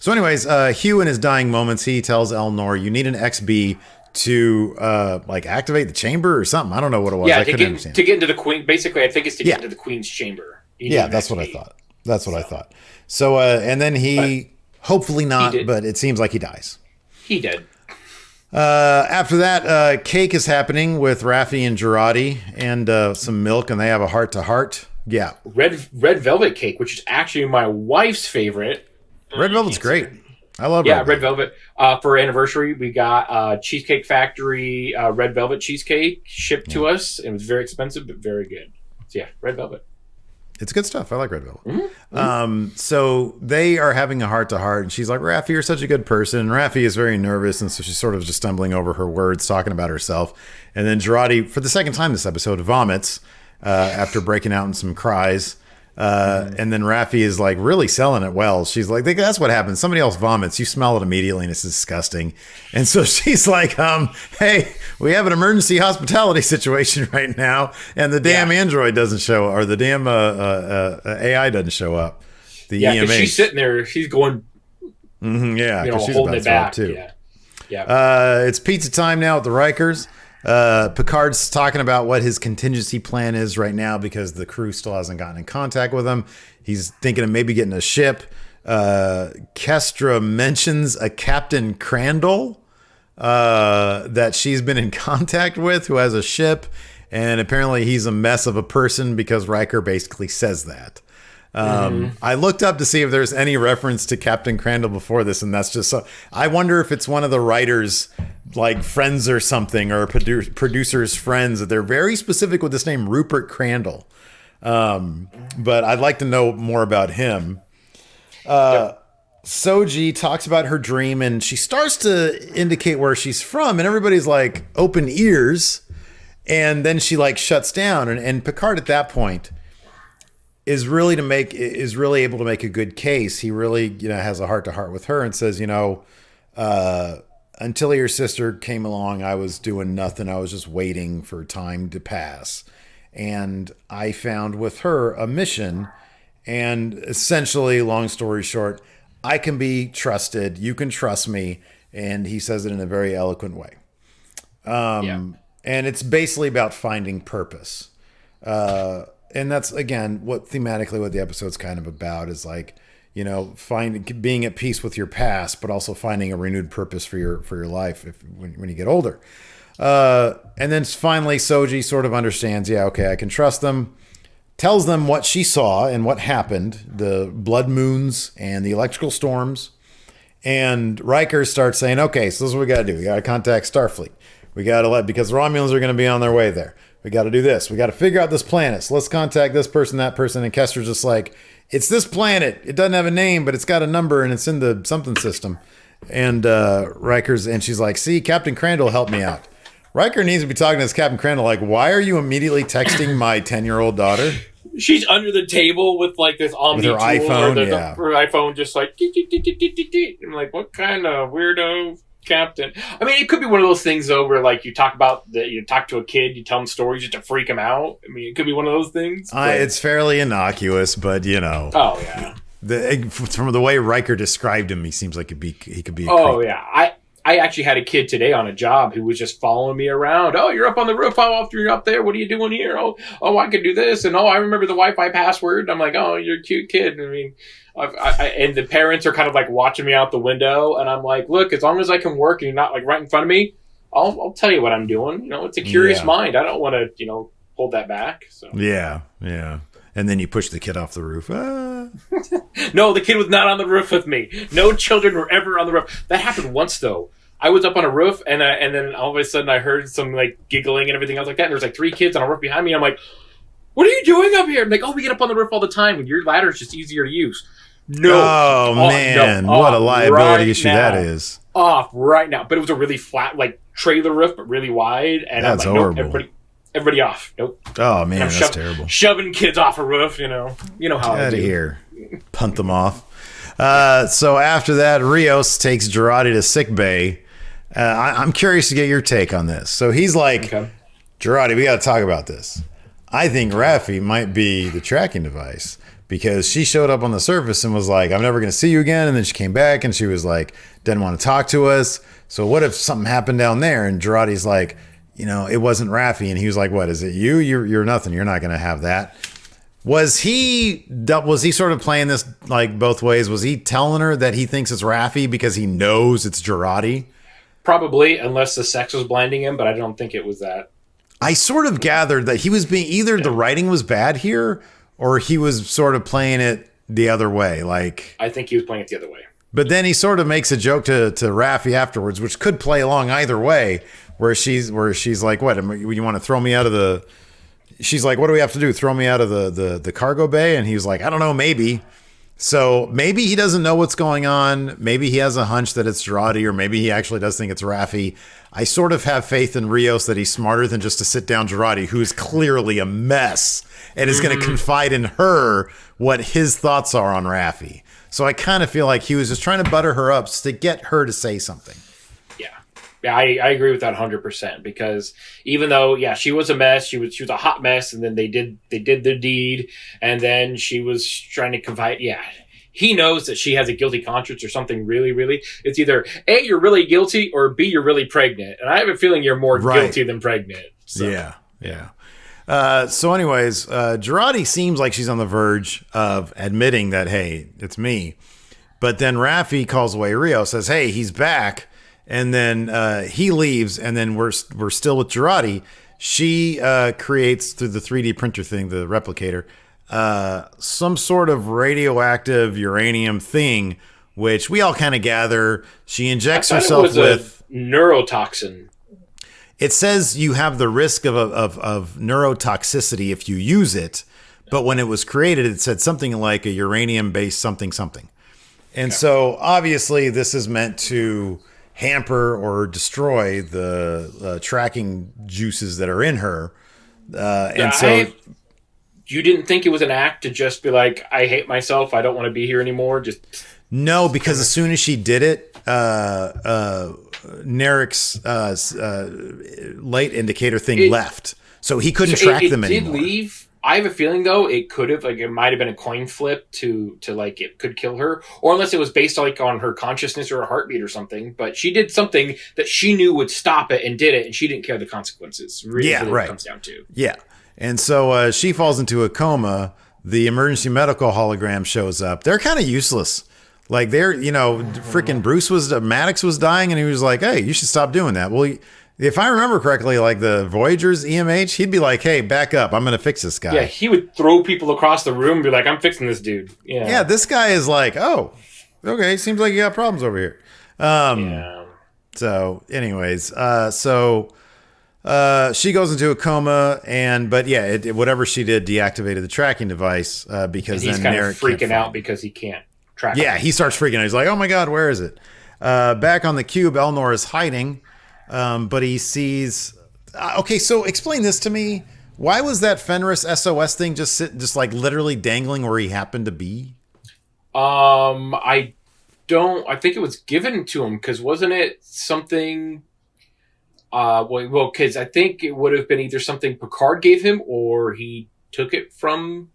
So, anyways, Hugh in his dying moments, he tells Elnor, "You need an XB to like activate the chamber or something." I don't know what it was. Yeah, I couldn't understand. To get into the Queen. Basically, I think it's to get into the Queen's chamber. That's what I thought. That's what I thought. So, and then hopefully not, but it seems like he dies. He did. After that, cake is happening with Rafi and Girardi and some milk, and they have a heart-to-heart. Yeah. Red velvet cake, which is actually my wife's favorite. Red velvet's great. I love red velvet. For anniversary, we got Cheesecake Factory red velvet cheesecake shipped to us. It was very expensive, but very good. So, yeah, red velvet. It's good stuff. I like red velvet. So they are having a heart-to-heart, and she's like, "Rafi, you're such a good person." And Rafi is very nervous, and so she's sort of just stumbling over her words, talking about herself. And then Girardi, for the second time this episode, vomits after breaking out in some cries. And then Rafi is like really selling it well. She's like, "That's what happens. Somebody else vomits. You smell it immediately, and it's disgusting." And so she's like, "Hey, we have an emergency hospitality situation right now, and the damn android doesn't show, or the damn AI doesn't show up." The EMH. She's sitting there. She's going, because she's holding about it to throw up back too. Yeah. It's pizza time now at the Rikers. Picard's talking about what his contingency plan is right now because the crew still hasn't gotten in contact with him. He's thinking of maybe getting a ship. Kestra mentions a Captain Crandall that she's been in contact with who has a ship, and apparently he's a mess of a person because Riker basically says that. I looked up to see if there's any reference to Captain Crandall before this, and that's just so. I wonder if it's one of the writers' like friends or something, or producers' friends. They're very specific with this name, Rupert Crandall. But I'd like to know more about him. Shoji talks about her dream, and she starts to indicate where she's from, and everybody's like open ears, and then she like shuts down, and Picard at that point is really able to make a good case. He really, has a heart-to-heart with her and says, until your sister came along, I was doing nothing. I was just waiting for time to pass. And I found with her a mission. And essentially, long story short, I can be trusted. You can trust me. And he says it in a very eloquent way. And it's basically about finding purpose. And that's, again, thematically what the episode's kind of about is like, being at peace with your past, but also finding a renewed purpose for your life when you get older. And then finally, Shoji sort of understands, I can trust them, tells them what she saw and what happened, the blood moons and the electrical storms. And Riker starts saying, okay, so this is what we got to do. We got to contact Starfleet. We got to because the Romulans are going to be on their way there. We got to do this. We got to figure out this planet. So let's contact this person, that person. And Kester's just like, it's this planet. It doesn't have a name, but it's got a number and it's in the something system. And she's like, see, Captain Crandall helped me out. Riker needs to be talking to this Captain Crandall. Like, why are you immediately texting my 10-year-old daughter? She's under the table with like this Omni with her iPhone, her iPhone just like, I'm like, what kind of weirdo Captain? I mean, it could be one of those things though, where like you talk to a kid, you tell him stories just to freak him out. I mean, it could be one of those things. It's fairly innocuous, but Oh yeah. From the way Riker described him, he seems like he could be. Oh yeah, I actually had a kid today on a job who was just following me around. Oh, you're up on the roof. How often you're up there? What are you doing here? Oh, I could do this. And I remember the Wi-Fi password. I'm like, oh, you're a cute kid. I mean, and the parents are kind of like watching me out the window. And I'm like, look, as long as I can work and you're not like right in front of me, I'll tell you what I'm doing. It's a curious mind. I don't want to, hold that back. So yeah. And then you push the kid off the roof. No, the kid was not on the roof with me. No children were ever on the roof. That happened once, though. I was up on a roof, and then all of a sudden I heard some like giggling and everything else like that. And there's like 3 kids on a roof behind me. I'm like, "What are you doing up here?" I'm like, "Oh, we get up on the roof all the time. And your ladder is just easier to use." No. Oh man, no, what a liability right issue now. that is. Off right now, but it was a really flat like trailer roof, but really wide. And That's I'm like, horrible. Nope, everybody off. Nope. Oh man, And I'm that's terrible. Shoving kids off a roof. You know how Get I out do. of here. Punt them off. So after that, Rios takes Girardi to sick bay. I'm curious to get your take on this. So he's like, Okay. Girardi, we got to talk about this. I think Rafi might be the tracking device because she showed up on the surface and was like, I'm never going to see you again. And then she came back and she was like, didn't want to talk to us. So what if something happened down there? And Girardi's like, it wasn't Rafi. And he was like, what, is it you? You're nothing. You're not going to have that. Was he sort of playing this like both ways? Was he telling her that he thinks it's Rafi because he knows it's Girardi? Probably, unless the sex was blinding him, but I don't think it was that. I sort of gathered that he was being either the writing was bad here or he was sort of playing it the other way. Like, I think he was playing it the other way. but then he sort of makes a joke to Rafi afterwards, which could play along either way, where she's like, what, you want to throw me out of the, she's like, what do we have to do? Throw me out of the cargo bay? And he was like, I don't know, maybe. So maybe he doesn't know what's going on. Maybe he has a hunch that it's Girardi, or maybe he actually does think it's Rafi. I sort of have faith in Rios that he's smarter than just to sit down Girardi, who's clearly a mess, and is going to confide in her what his thoughts are on Rafi. So I kind of feel like he was just trying to butter her up to get her to say something. Yeah, I agree with that 100% because even though, she was a mess, she was a hot mess, and then they did the deed, and then she was trying to confide. Yeah, he knows that she has a guilty conscience or something really, really. It's either A, you're really guilty, or B, you're really pregnant. And I have a feeling you're more guilty than pregnant. So. Yeah. So anyways, Girardi seems like she's on the verge of admitting that, hey, it's me. But then Rafi calls away Rio, says, hey, he's back. And then he leaves, and then we're still with Girardi. She creates through the 3D printer thing, the replicator, some sort of radioactive uranium thing, which we all kind of gather. She injects herself with neurotoxin. It says you have the risk of neurotoxicity if you use it, but when it was created, it said something like a uranium-based something. And so obviously this is meant to hamper or destroy the tracking juices that are in her. You didn't think it was an act to just be like, I hate myself, I don't want to be here anymore? No, because as soon as she did it, Narek's light indicator thing left. So he couldn't track them anymore. It did leave. I have a feeling though it could have it might have been a coin flip to like it could kill her, or unless it was based like on her consciousness or a heartbeat or something. But she did something that she knew would stop it and did it, and she didn't care the consequences. Really, right. It comes down to and so she falls into a coma. The emergency medical hologram shows up. They're kind of useless. Like freaking Maddox was dying, and he was like, "Hey, you should stop doing that." Well. If I remember correctly, like the Voyager's EMH, he'd be like, hey, back up. I'm going to fix this guy. Yeah, he would throw people across the room and be like, I'm fixing this dude. Yeah, this guy is like, oh, okay, seems like you got problems over here. So anyways, she goes into a coma, but whatever she did deactivated the tracking device because and he's then kind Narek of freaking out because he can't track it. Yeah, he starts freaking out. He's like, oh my God, where is it? Back on the cube, Elnor is hiding. But he sees. Okay, so explain this to me. Why was that Fenris SOS thing just like literally dangling where he happened to be? I think it was given to him because wasn't it something? Because I think it would have been either something Picard gave him or he took it from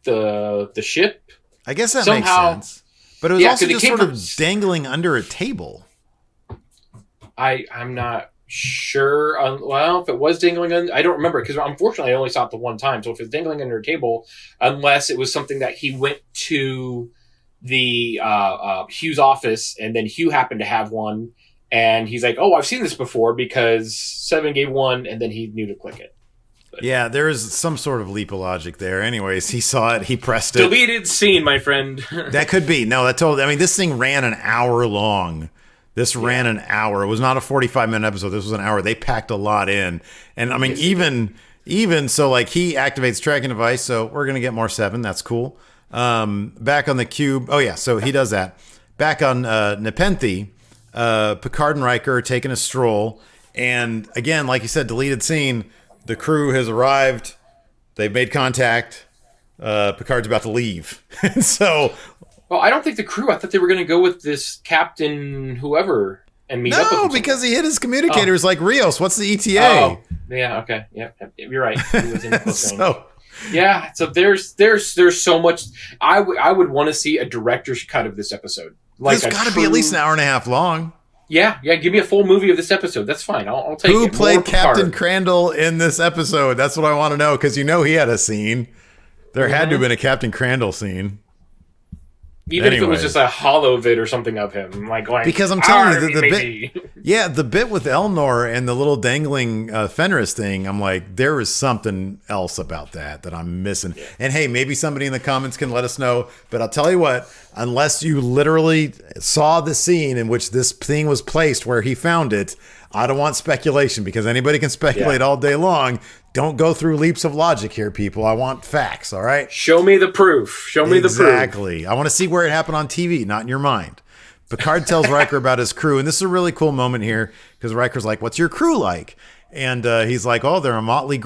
the ship. I guess that makes sense. But it was also just sort of dangling under a table. I'm not sure. If it was dangling, I don't remember because unfortunately I only saw it the one time. So if it's dangling under a table, unless it was something that he went to the Hugh's office and then Hugh happened to have one, and he's like, "Oh, I've seen this before because Seven gave one," and then he knew to click it. But, yeah, there is some sort of leap of logic there. Anyways, he saw it, he pressed it. Deleted scene, my friend. That could be. No, that totally. I mean, this thing ran an hour long. This ran an hour. It was not a 45-minute episode. This was an hour. They packed a lot in. And I mean, even so, like, he activates tracking device, so we're going to get more 7. That's cool. Back on the cube. Oh, yeah, so he does that. Back on Nepenthe, Picard and Riker are taking a stroll. And again, like you said, deleted scene. The crew has arrived. They've made contact. Picard's about to leave. And so... Well, I don't think the crew. I thought they were going to go with this captain whoever and meet up with him. No, because he hit his communicators like Rios. What's the ETA? Oh, yeah, okay. Yeah, you're right. He was in close range. Yeah, so there's so much. I would want to see a director's cut of this episode. Like, it's got to be at least an hour and a half long. Yeah. Give me a full movie of this episode. That's fine. I'll take it. Who played Captain Crandall in this episode? That's what I want to know, because he had a scene. There had to have been a Captain Crandall scene. Even if it was just a hollow vid or something of him, like going. Because I'm telling you, the bit with Elnor and the little dangling Fenris thing, I'm like, there is something else about that I'm missing. Yeah. And hey, maybe somebody in the comments can let us know. But I'll tell you what, unless you literally saw the scene in which this thing was placed where he found it, I don't want speculation, because anybody can speculate all day long. Don't go through leaps of logic here, people. I want facts, all right? Show me the proof. Show me the proof. Exactly. I want to see where it happened on TV, not in your mind. Picard tells Riker about his crew, and this is a really cool moment here, because Riker's like, "What's your crew like?" And he's like, "Oh, they're a motley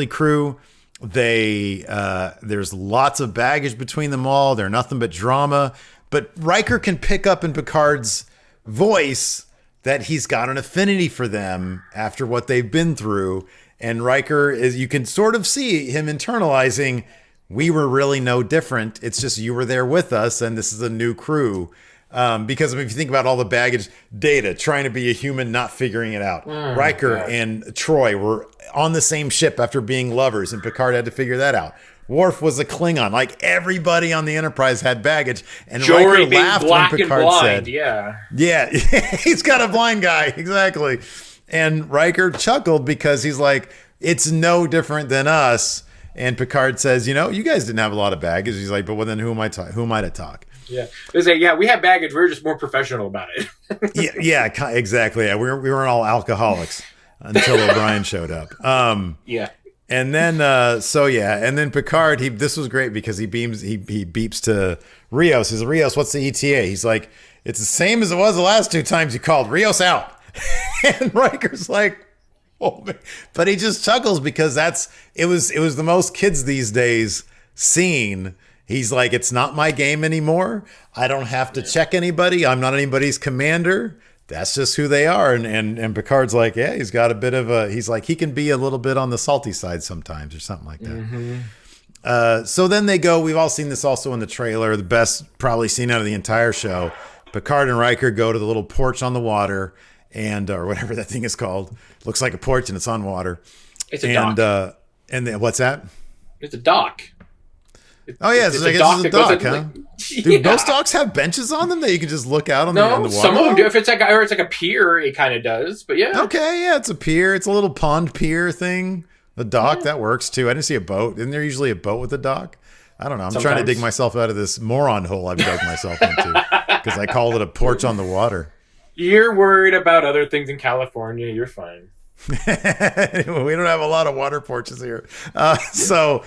crew. There's lots of baggage between them all. They're nothing but drama." But Riker can pick up in Picard's voice that he's got an affinity for them after what they've been through. And Riker you can sort of see him internalizing, we were really no different. It's just you were there with us, and this is a new crew. Because if you think about all the baggage, Data trying to be a human, not figuring it out. Riker and Troy were on the same ship after being lovers, and Picard had to figure that out. Worf was a Klingon. Like, everybody on the Enterprise had baggage. And Jory Riker laughed when Picard said, yeah, he's got a blind guy. Exactly. And Riker chuckled because he's like, it's no different than us. And Picard says, you guys didn't have a lot of baggage. He's like, but well, then who am I to talk? Yeah. They say, we have baggage. We're just more professional about it. yeah, exactly. Yeah, we weren't all alcoholics until O'Brien showed up. Yeah. And then, and then Picard, this was great because he beeps to Rios. He says, Rios, what's the ETA? He's like, it's the same as it was the last 2 times you called. Rios out. And Riker's like, oh man. But he just chuckles because it was the most kids these days scene. He's like, it's not my game anymore. I don't have to check anybody. I'm not anybody's commander. That's just who they are. And Picard's like, yeah, he's got a bit of he's like, he can be a little bit on the salty side sometimes or something like that. Mm-hmm. So then they go, we've all seen this also in the trailer, the best probably scene out of the entire show. Picard and Riker go to the little porch on the water, or whatever that thing is called. Looks like a porch and it's on water. It's a dock. What's that? It's a dock. I guess it's a dock, huh? Do most docks have benches on them that you can just look out on the water? Some of them do. If it's like a pier, it kind of does. But yeah. Okay, yeah, it's a pier. It's a little pond pier thing. The dock, that works too. I didn't see a boat. Isn't there usually a boat with a dock? I don't know. I'm trying to dig myself out of this moron hole I've dug myself into because I called it a porch on the water. You're worried about other things in California. You're fine. We don't have a lot of water porches here. So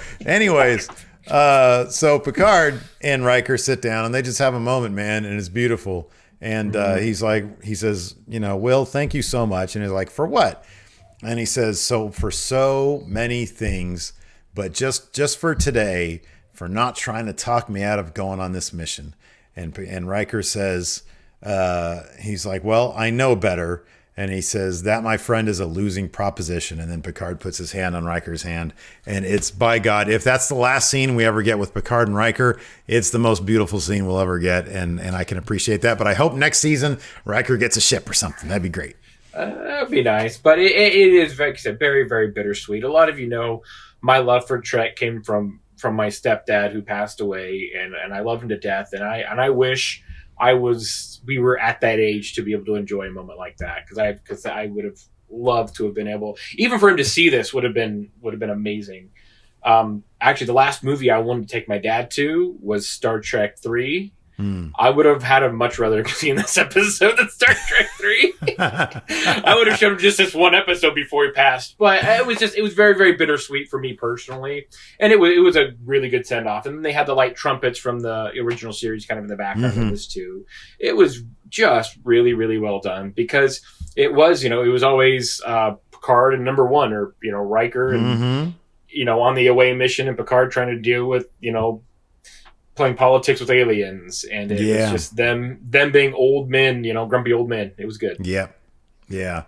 Picard and Riker sit down and they just have a moment, man, and it's beautiful. And he says, Will, thank you so much. And he's like, for what? And he says, so for so many things, but just for today, for not trying to talk me out of going on this mission. And Riker says, he's like, well, I know better. And he says, that, my friend, is a losing proposition. And then Picard puts his hand on Riker's hand. And it's, by God, if that's the last scene we ever get with Picard and Riker, it's the most beautiful scene we'll ever get. And I can appreciate that. But I hope next season Riker gets a ship or something. That'd be great. That'd be nice. But it is, like I said, very, very bittersweet. A lot of my love for Trek came from my stepdad who passed away. And I love him to death. And I wish we were at that age to be able to enjoy a moment like that, because I would have loved to have been able, even for him to see this would have been amazing. Actually, the last movie I wanted to take my dad to was Star Trek 3. I would have had a much rather seen this episode than Star Trek 3. I would have shown him just this one episode before he passed. But it was very, very bittersweet for me personally. And it was a really good send off. And then they had the light trumpets from the original series kind of in the background of this too. It was just really, really well done because it was, it was always Picard and number one, or, Riker and, on the away mission, and Picard trying to deal with, playing politics with aliens, and it was just them being old men, grumpy old men. It was good. Yeah.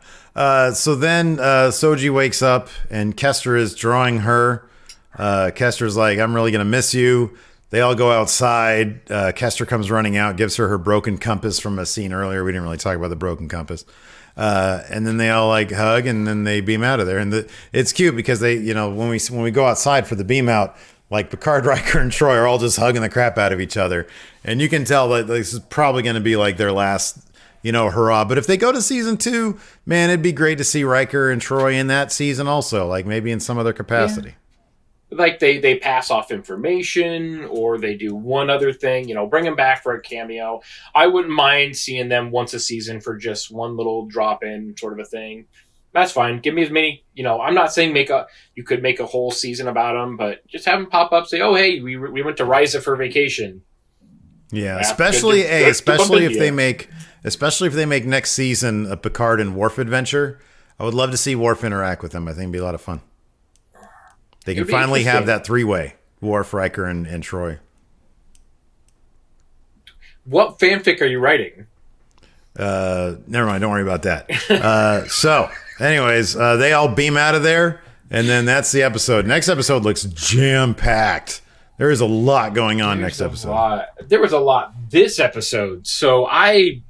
So then Shoji wakes up and Kester is drawing her. Kester's like, I'm really gonna miss you. They all go outside. Kester comes running out, gives her broken compass from a scene earlier. We didn't really talk about the broken compass. And then they all like hug, and then they beam out of there. And it's cute because they, when we go outside for the beam out, like Picard, Riker, and Troy are all just hugging the crap out of each other. And you can tell that this is probably going to be like their last, hurrah. But if they go to season 2, man, it'd be great to see Riker and Troy in that season also, like maybe in some other capacity. Yeah. Like they pass off information, or they do one other thing, bring them back for a cameo. I wouldn't mind seeing them once a season for just one little drop in sort of a thing. That's fine. Give me as many, I'm not saying you could make a whole season about them, but just have them pop up, say, oh, hey, we went to Risa for vacation. Yeah. Especially if they make next season a Picard and Worf adventure. I would love to see Worf interact with them. I think it'd be a lot of fun. They can finally have that 3-way, Worf, Riker, and Troy. What fanfic are you writing? Never mind. Don't worry about that. So anyways, they all beam out of there, and then that's the episode. Next episode looks jam-packed. There is a lot going on next episode. There was a lot this episode. So I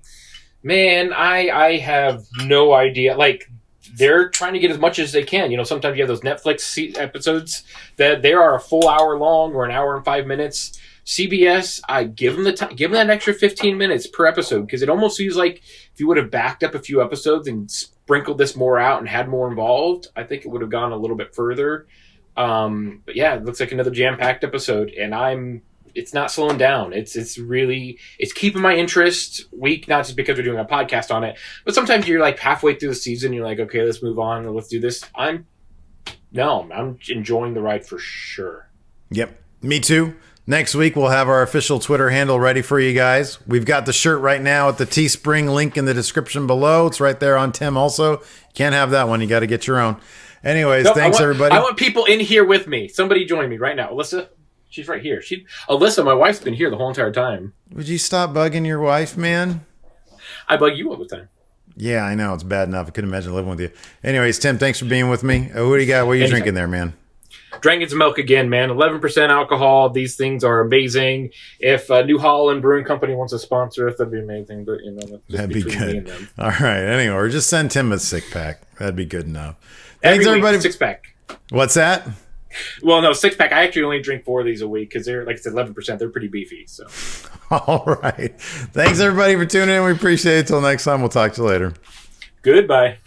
have no idea. Like, they're trying to get as much as they can. Sometimes you have those Netflix episodes that they are a full hour long or an hour and 5 minutes. CBS, I give them the time, give them that extra 15 minutes per episode, because it almost feels like if you would have backed up a few episodes and sprinkled this more out and had more involved, I think it would have gone a little bit further. But yeah, it looks like another jam-packed episode, and it's not slowing down. It's keeping my interest weak, not just because we're doing a podcast on it, but sometimes you're like halfway through the season, you're like, okay, let's move on, let's do this. I'm enjoying the ride for sure. Yep, me too. Next week, we'll have our official Twitter handle ready for you guys. We've got the shirt right now at the Teespring link in the description below. It's right there on Tim also. Can't have that one. You got to get your own. Anyways, thanks, everybody. I want people in here with me. Somebody join me right now. Alyssa, she's right here. Alyssa, my wife's been here the whole entire time. Would you stop bugging your wife, man? I bug you all the time. Yeah, I know. It's bad enough. I couldn't imagine living with you. Anyways, Tim, thanks for being with me. What do you got? What are you drinking there, man? Drinking some milk again, man. 11% alcohol. These things are amazing. If New Holland Brewing Company wants to sponsor us, that'd be amazing. But that'd be good. All right. Anyway, or just send Tim a 6-pack. That'd be good enough. Thanks, everybody. 6-pack. What's that? Well, no, 6-pack. I actually only drink 4 of these a week because they're, like I said, 11%. They're pretty beefy. So. All right. Thanks, everybody, for tuning in. We appreciate it. Till next time, we'll talk to you later. Goodbye.